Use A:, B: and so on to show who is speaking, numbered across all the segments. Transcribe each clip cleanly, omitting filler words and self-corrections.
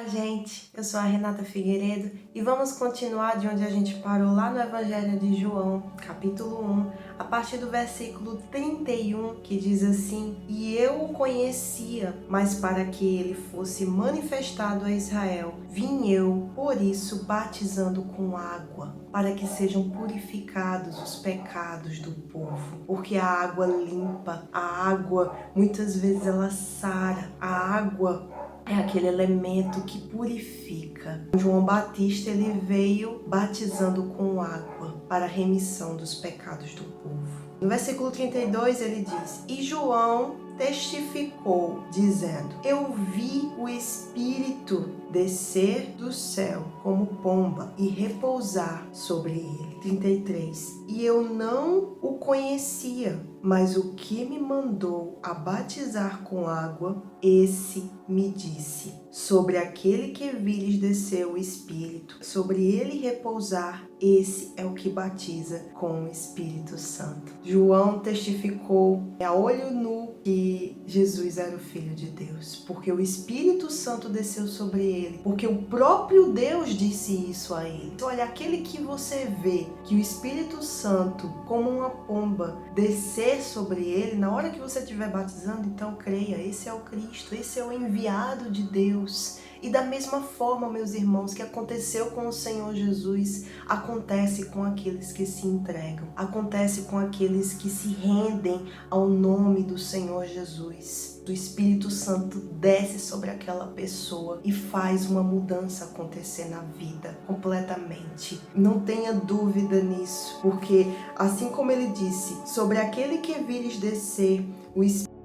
A: gente! Eu sou a Renata Figueiredo e vamos continuar de onde a gente parou lá no Evangelho de João, capítulo 1, a partir do versículo 31, que diz assim: E eu o conhecia, mas para que ele fosse manifestado a Israel, vim eu, por isso, batizando com água, para que sejam purificados os pecados do povo. Porque a água limpa, a água, muitas vezes ela sara, a água é aquele elemento que purifica. João Batista ele veio batizando com água para a remissão dos pecados do povo. No versículo 32 ele diz: E João testificou, dizendo: Eu vi o Espírito descer do céu como pomba e repousar sobre ele. 33. E eu não o conhecia, mas o que me mandou a batizar com água, esse me disse: Sobre aquele que vires descer o Espírito, sobre ele repousar, esse é o que batiza com o Espírito Santo. João testificou a olho nu que Jesus era o Filho de Deus, porque o Espírito Santo desceu sobre ele, porque o próprio Deus disse isso a ele. Olha, aquele que você vê, que o Espírito Santo, como uma pomba, descer sobre ele, na hora que você estiver batizando, então creia, esse é o Cristo, esse é o enviado de Deus. E da mesma forma, meus irmãos, que aconteceu com o Senhor Jesus, acontece com aqueles que se entregam, acontece com aqueles que se rendem ao nome do Senhor Jesus. O Espírito Santo desce sobre aquela pessoa e faz uma mudança acontecer na vida completamente. Não tenha dúvida nisso, porque assim como ele disse, sobre aquele que vires descer o Espírito,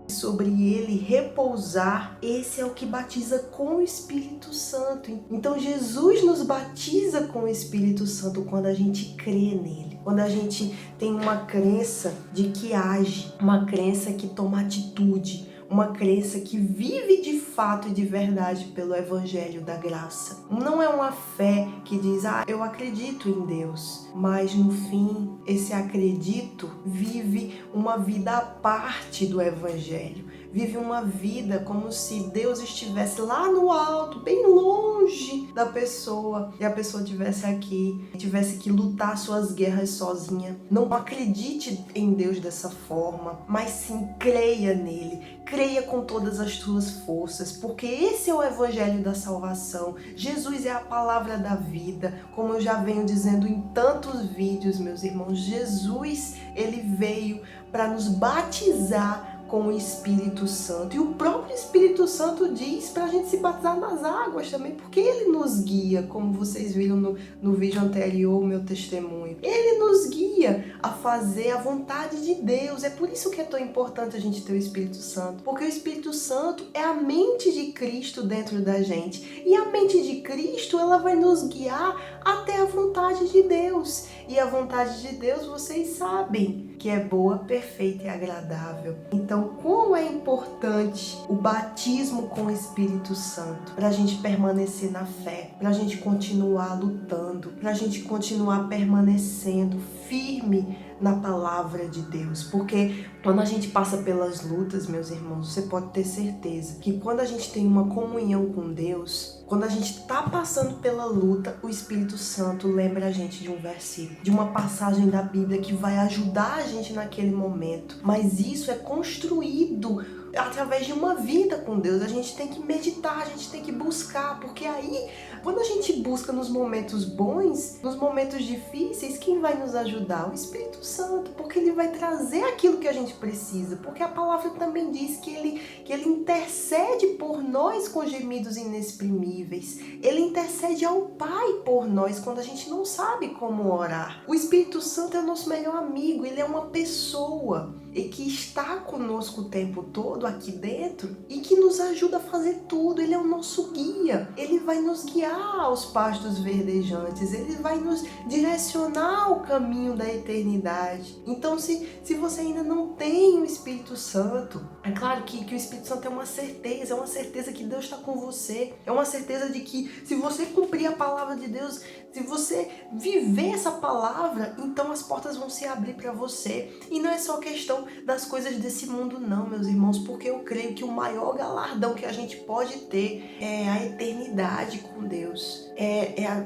A: sobre ele repousar, esse é o que batiza com o Espírito Santo. Então Jesus nos batiza com o Espírito Santo quando a gente crê nele, quando a gente tem uma crença de que age, uma crença que toma atitude, uma crença que vive de fato e de verdade pelo Evangelho da Graça. Não é uma fé que diz, eu acredito em Deus, mas no fim, esse acredito vive uma vida à parte do Evangelho. Vive uma vida como se Deus estivesse lá no alto, bem longe da pessoa, e a pessoa estivesse aqui, tivesse que lutar suas guerras sozinha. Não acredite em Deus dessa forma, mas sim creia nele. Creia com todas as tuas forças, porque esse é o Evangelho da salvação. Jesus é a palavra da vida, como eu já venho dizendo em tantos vídeos, meus irmãos. Jesus, ele veio para nos batizar com o Espírito Santo. E o próprio Espírito Santo diz para a gente se batizar nas águas também, porque ele nos guia, como vocês viram no vídeo anterior, o meu testemunho. Ele nos guia a fazer a vontade de Deus. É por isso que é tão importante a gente ter o Espírito Santo, porque o Espírito Santo é a mente de Cristo dentro da gente. E a mente de Cristo, ela vai nos guiar até a vontade de Deus. E a vontade de Deus, vocês sabem que é boa, perfeita e agradável. Então, como é importante o batismo com o Espírito Santo para a gente permanecer na fé, para a gente continuar lutando, para a gente continuar permanecendo firme na palavra de Deus. Porque quando a gente passa pelas lutas, meus irmãos, você pode ter certeza que quando a gente tem uma comunhão com Deus, quando a gente está passando pela luta, o Espírito Santo lembra a gente de um versículo, de uma passagem da Bíblia que vai ajudar a gente naquele momento. Mas isso é construído através de uma vida com Deus. A gente tem que meditar, a gente tem que buscar, porque aí, quando a gente busca nos momentos bons, nos momentos difíceis, quem vai nos ajudar? O Espírito Santo, porque ele vai trazer aquilo que a gente precisa, porque a palavra também diz que ele intercede por nós com gemidos inexprimíveis. Ele intercede ao Pai por nós quando a gente não sabe como orar. O Espírito Santo é o nosso melhor amigo, ele é uma pessoa e que está conosco o tempo todo aqui dentro e que nos ajuda a fazer tudo. Ele é o nosso guia, ele vai nos guiar aos pastos verdejantes, ele vai nos direcionar ao caminho da eternidade. Então, se você ainda não tem o Espírito Santo, é claro que o Espírito Santo é uma certeza que Deus está com você, é uma certeza de que se você cumprir a palavra de Deus, se você viver essa palavra, então as portas vão se abrir para você. E não é só questão questão das coisas desse mundo não, meus irmãos, porque eu creio que o maior galardão que a gente pode ter é a eternidade com Deus.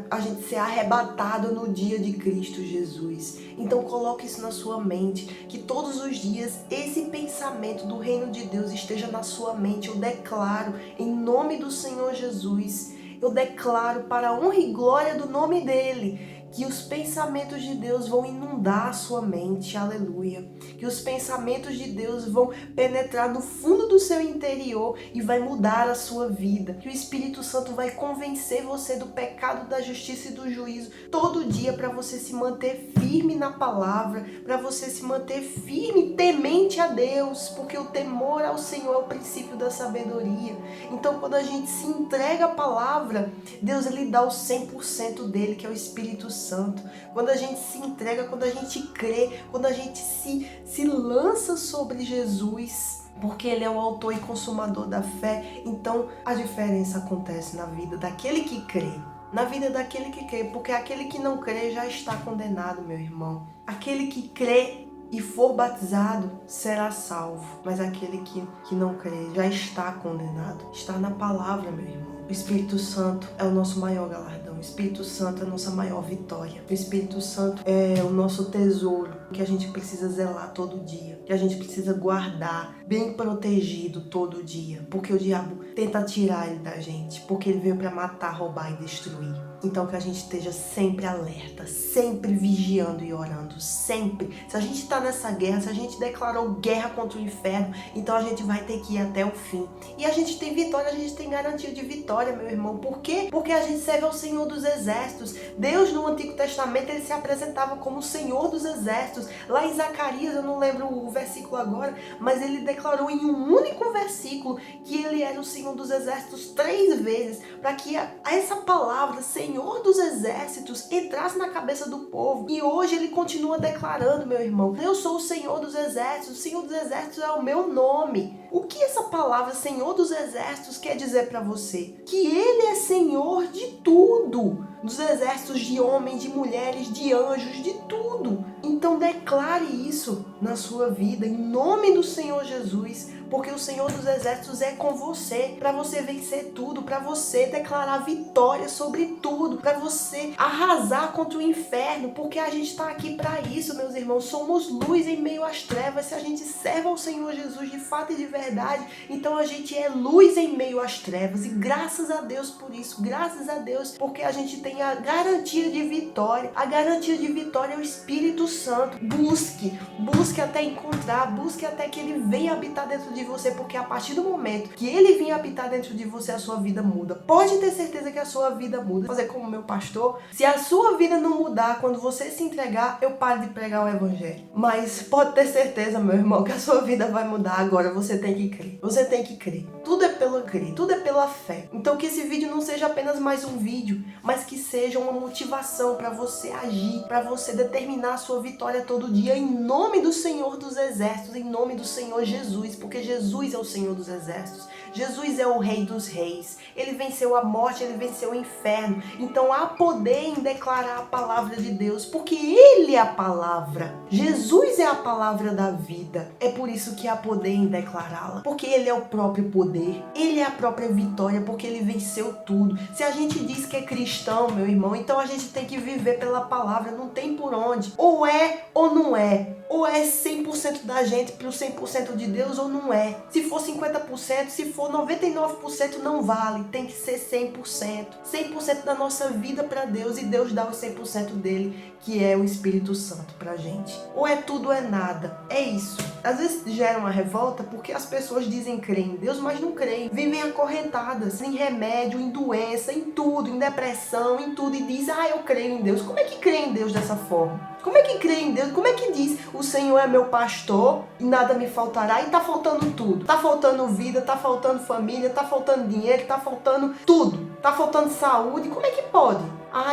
A: A gente ser arrebatado no dia de Cristo Jesus. Então coloque isso na sua mente, que todos os dias esse pensamento do reino de Deus esteja na sua mente. Eu declaro em nome do Senhor Jesus, eu declaro para a honra e glória do nome dele, que os pensamentos de Deus vão inundar a sua mente, aleluia. Que os pensamentos de Deus vão penetrar no fundo do seu interior e vai mudar a sua vida. Que o Espírito Santo vai convencer você do pecado, da justiça e do juízo todo dia, para você se manter firme na palavra, para você se manter firme, temente a Deus, porque o temor ao Senhor é o princípio da sabedoria. Então, quando a gente se entrega à palavra, Deus ele dá o 100% dele, que é o Espírito Santo. Quando a gente se entrega, quando a gente crê, quando a gente se lança sobre Jesus, porque ele é o autor e consumador da fé, então a diferença acontece na vida daquele que crê. Na vida daquele que crê, porque aquele que não crê já está condenado, meu irmão. Aquele que crê e for batizado será salvo, mas aquele que não crê já está condenado. Está na palavra, meu irmão. O Espírito Santo é o nosso maior galardão. O Espírito Santo é a nossa maior vitória. O Espírito Santo é o nosso tesouro que a gente precisa zelar todo dia, que a gente precisa guardar bem protegido todo dia, porque o diabo tenta tirar ele da gente, porque ele veio para matar, roubar e destruir. Então que a gente esteja sempre alerta, sempre vigiando e orando, sempre. Se a gente está nessa guerra, se a gente declarou guerra contra o inferno, então a gente vai ter que ir até o fim. E a gente tem vitória, a gente tem garantia de vitória, meu irmão. Por quê? Porque a gente serve ao Senhor dos Exércitos. Deus no Antigo Testamento, ele se apresentava como o Senhor dos Exércitos. Lá em Zacarias, eu não lembro o versículo agora, mas ele declarou em um único versículo que ele era o Senhor dos Exércitos 3 vezes, para que essa palavra, Senhor dos Exércitos, entrasse na cabeça do povo. E hoje ele continua declarando, meu irmão, eu sou o Senhor dos Exércitos, o Senhor dos Exércitos é o meu nome. O que essa palavra Senhor dos Exércitos quer dizer para você? Que ele é Senhor de tudo, dos exércitos, de homens, de mulheres, de anjos, de tudo. Então declare isso na sua vida, em nome do Senhor Jesus, porque o Senhor dos Exércitos é com você, para você vencer tudo, para você declarar vitória sobre tudo, para você arrasar contra o inferno, porque a gente está aqui para isso, meus irmãos. Somos luz em meio às trevas. Se a gente serve ao Senhor Jesus de fato e de verdade, então a gente é luz em meio às trevas, e graças a Deus por isso, graças a Deus, porque a gente tem a garantia de vitória. A garantia de vitória é o Espírito Santo. Busque até encontrar, busque até que ele venha habitar dentro de você, porque a partir do momento que ele vir habitar dentro de você, a sua vida muda. Pode ter certeza que a sua vida muda. Fazer como meu pastor, se a sua vida não mudar, quando você se entregar, eu paro de pregar o evangelho. Mas pode ter certeza, meu irmão, que a sua vida vai mudar. Agora você tem que crer. Você tem que crer. Tudo é pelo crer, tudo é pela fé. Então que esse vídeo não seja apenas mais um vídeo, mas que seja uma motivação para você agir, para você determinar a sua vitória todo dia, em nome do Senhor dos Exércitos, em nome do Senhor Jesus, porque Jesus é o Senhor dos Exércitos. Jesus é o Rei dos Reis. Ele venceu a morte, ele venceu o inferno. Então há poder em declarar a palavra de Deus, porque ele é a palavra. Jesus é a palavra da vida. É por isso que há poder em declará-la, porque ele é o próprio poder. Ele é a própria vitória, porque ele venceu tudo. Se a gente diz que é cristão, meu irmão, então a gente tem que viver pela palavra. Não tem por onde. Ou é ou não é. Ou é 100% da gente para o 100% de Deus, ou não é. Se for 50%, se for 99%, não vale. Tem que ser 100%. 100% da nossa vida para Deus, e Deus dá o 100% dele, que é o Espírito Santo pra gente. Ou é tudo ou é nada. É isso. Às vezes gera uma revolta porque as pessoas dizem crer em Deus, mas não creem. Vivem acorrentadas, em remédio, em doença, em tudo, em depressão, em tudo. E diz, eu creio em Deus. Como é que crê em Deus dessa forma? Como é que crê em Deus? Como é que diz, o Senhor é meu pastor e nada me faltará? E tá faltando tudo. Tá faltando vida, tá faltando família, tá faltando dinheiro, tá faltando tudo. Tá faltando saúde. Como é que pode?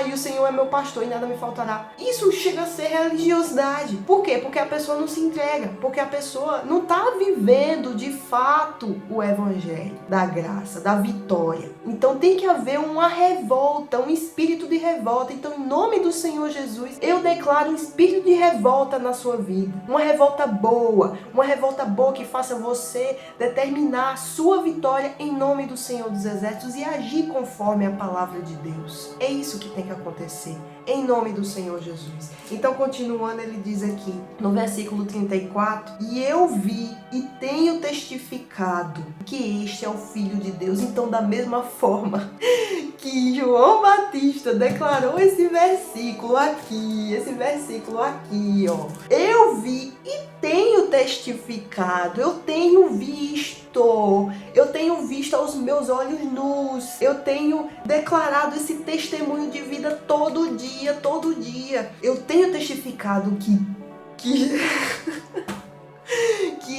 A: E o Senhor é meu pastor e nada me faltará. Isso chega a ser religiosidade. Por quê? Porque a pessoa não se entrega. Porque a pessoa não está vivendo de fato o evangelho da graça, da vitória. Então tem que haver uma revolta, um espírito de revolta. Então, em nome do Senhor Jesus, eu declaro um espírito de revolta na sua vida. Uma revolta boa que faça você determinar a sua vitória em nome do Senhor dos Exércitos e agir conforme a palavra de Deus. É isso que tem que acontecer, em nome do Senhor Jesus. Então, continuando, ele diz aqui, no versículo 34, e eu vi e tenho testificado que este é o Filho de Deus. Então, da mesma forma que João Batista declarou esse versículo aqui, ó. Eu vi e tenho testificado, eu tenho visto aos meus olhos nus, eu tenho declarado esse testemunho de vida todo dia. Eu tenho testificado que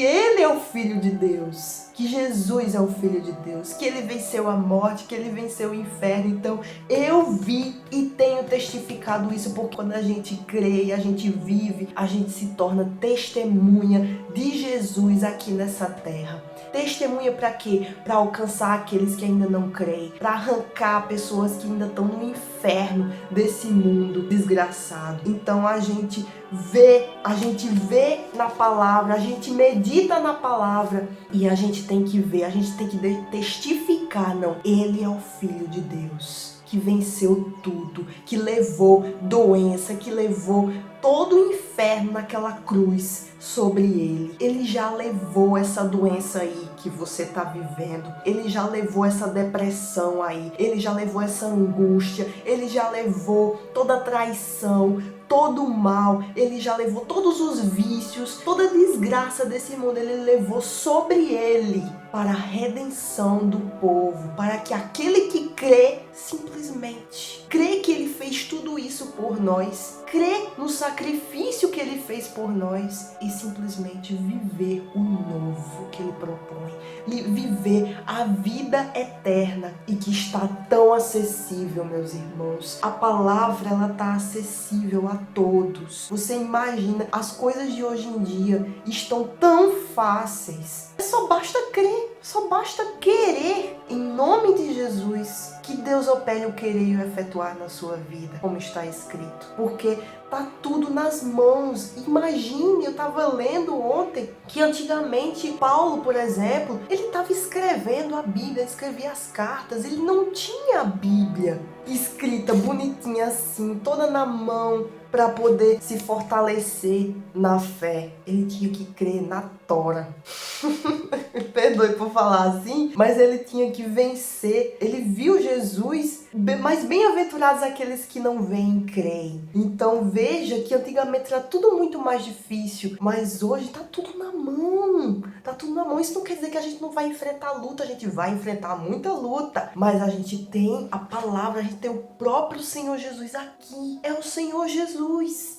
A: ele é o Filho de Deus, que Jesus é o Filho de Deus, que ele venceu a morte, que ele venceu o inferno. Então, eu vi e tenho testificado isso, porque quando a gente crê, a gente vive, a gente se torna testemunha de Jesus aqui nessa terra. Testemunha para quê? Para alcançar aqueles que ainda não creem, para arrancar pessoas que ainda estão no inferno desse mundo desgraçado. Então a gente vê na palavra, a gente medita na palavra e a gente tem que ver, a gente tem que testificar, não, ele é o Filho de Deus, que venceu tudo, que levou doença, que levou todo o inferno naquela cruz sobre ele. Ele já levou essa doença aí que você tá vivendo. Ele já levou essa depressão aí. Ele já levou essa angústia. Ele já levou toda a traição, todo o mal. Ele já levou todos os vícios, toda a desgraça desse mundo. Ele levou sobre ele para a redenção do povo, para que aquele que crê, simplesmente crê que ele fez tudo isso por nós, crê no sacrifício que ele fez por nós e simplesmente viver o novo que ele propõe, viver a vida eterna e que está tão acessível, meus irmãos. A palavra, ela está acessível a todos. Você imagina, as coisas de hoje em dia estão tão fáceis. Só basta crer, só basta querer, em nome de Jesus, que Deus opere o querer e o efetuar na sua vida, como está escrito. Porque tá tudo nas mãos. Imagine, eu estava lendo ontem que antigamente Paulo, por exemplo, ele estava escrevendo a Bíblia, escrevia as cartas, ele não tinha a Bíblia escrita bonitinha assim, toda na mão, para poder se fortalecer na fé. Ele tinha que crer na Tora. Perdoe por falar assim, mas ele tinha que vencer. Ele viu Jesus, mas bem-aventurados aqueles que não veem e creem. Então veja que antigamente era tudo muito mais difícil, mas hoje tá tudo na mão. Tá tudo na mão. Isso não quer dizer que a gente não vai enfrentar luta, a gente vai enfrentar muita luta, mas a gente tem a palavra, a gente tem o próprio Senhor Jesus aqui. É o Senhor Jesus.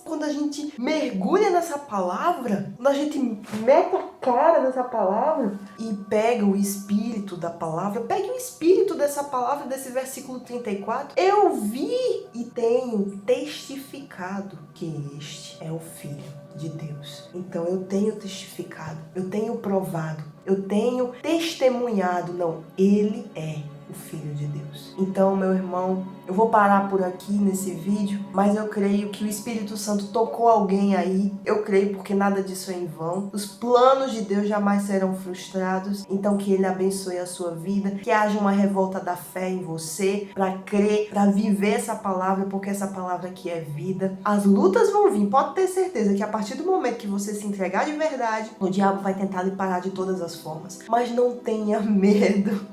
A: Quando a gente mergulha nessa palavra, quando a gente mete a cara nessa palavra e pega o espírito da palavra, pegue o espírito dessa palavra, desse versículo 34, eu vi e tenho testificado que este é o Filho de Deus. Então eu tenho testificado, eu tenho provado, eu tenho testemunhado, não, ele é o Filho de Deus. Então, meu irmão, eu vou parar por aqui nesse vídeo, mas eu creio que o Espírito Santo tocou alguém aí. Eu creio porque nada disso é em vão. Os planos de Deus jamais serão frustrados. Então, que Ele abençoe a sua vida, que haja uma revolta da fé em você, para crer, para viver essa palavra, porque essa palavra aqui é vida. As lutas vão vir, pode ter certeza que a partir do momento que você se entregar de verdade, o diabo vai tentar lhe parar de todas as formas. Mas não tenha medo.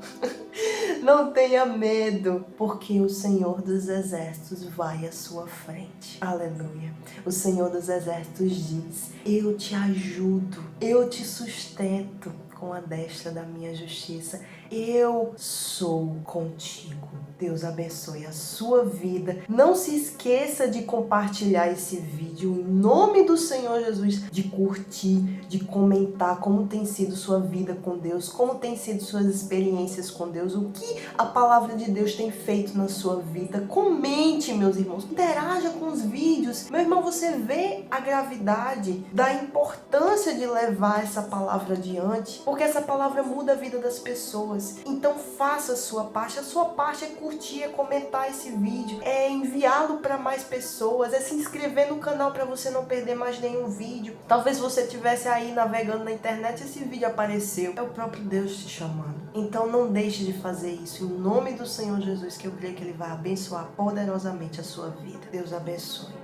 A: Não tenha medo, porque o Senhor dos Exércitos vai à sua frente. Aleluia. O Senhor dos Exércitos diz: eu te ajudo, eu te sustento com a destra da minha justiça. Eu sou contigo. Deus abençoe a sua vida. Não se esqueça de compartilhar esse vídeo em nome do Senhor Jesus, de curtir, de comentar como tem sido sua vida com Deus, como tem sido suas experiências com Deus, o que a palavra de Deus tem feito na sua vida. Comente, meus irmãos, interaja com os vídeos. Meu irmão, você vê a gravidade da importância de levar essa palavra adiante, porque essa palavra muda a vida das pessoas. Então faça a sua parte é curtir, é comentar esse vídeo, é enviá-lo para mais pessoas, é se inscrever no canal para você não perder mais nenhum vídeo. Talvez você estivesse aí navegando na internet e esse vídeo apareceu. É o próprio Deus te chamando. Então não deixe de fazer isso em nome do Senhor Jesus, que eu creio que Ele vai abençoar poderosamente a sua vida. Deus abençoe.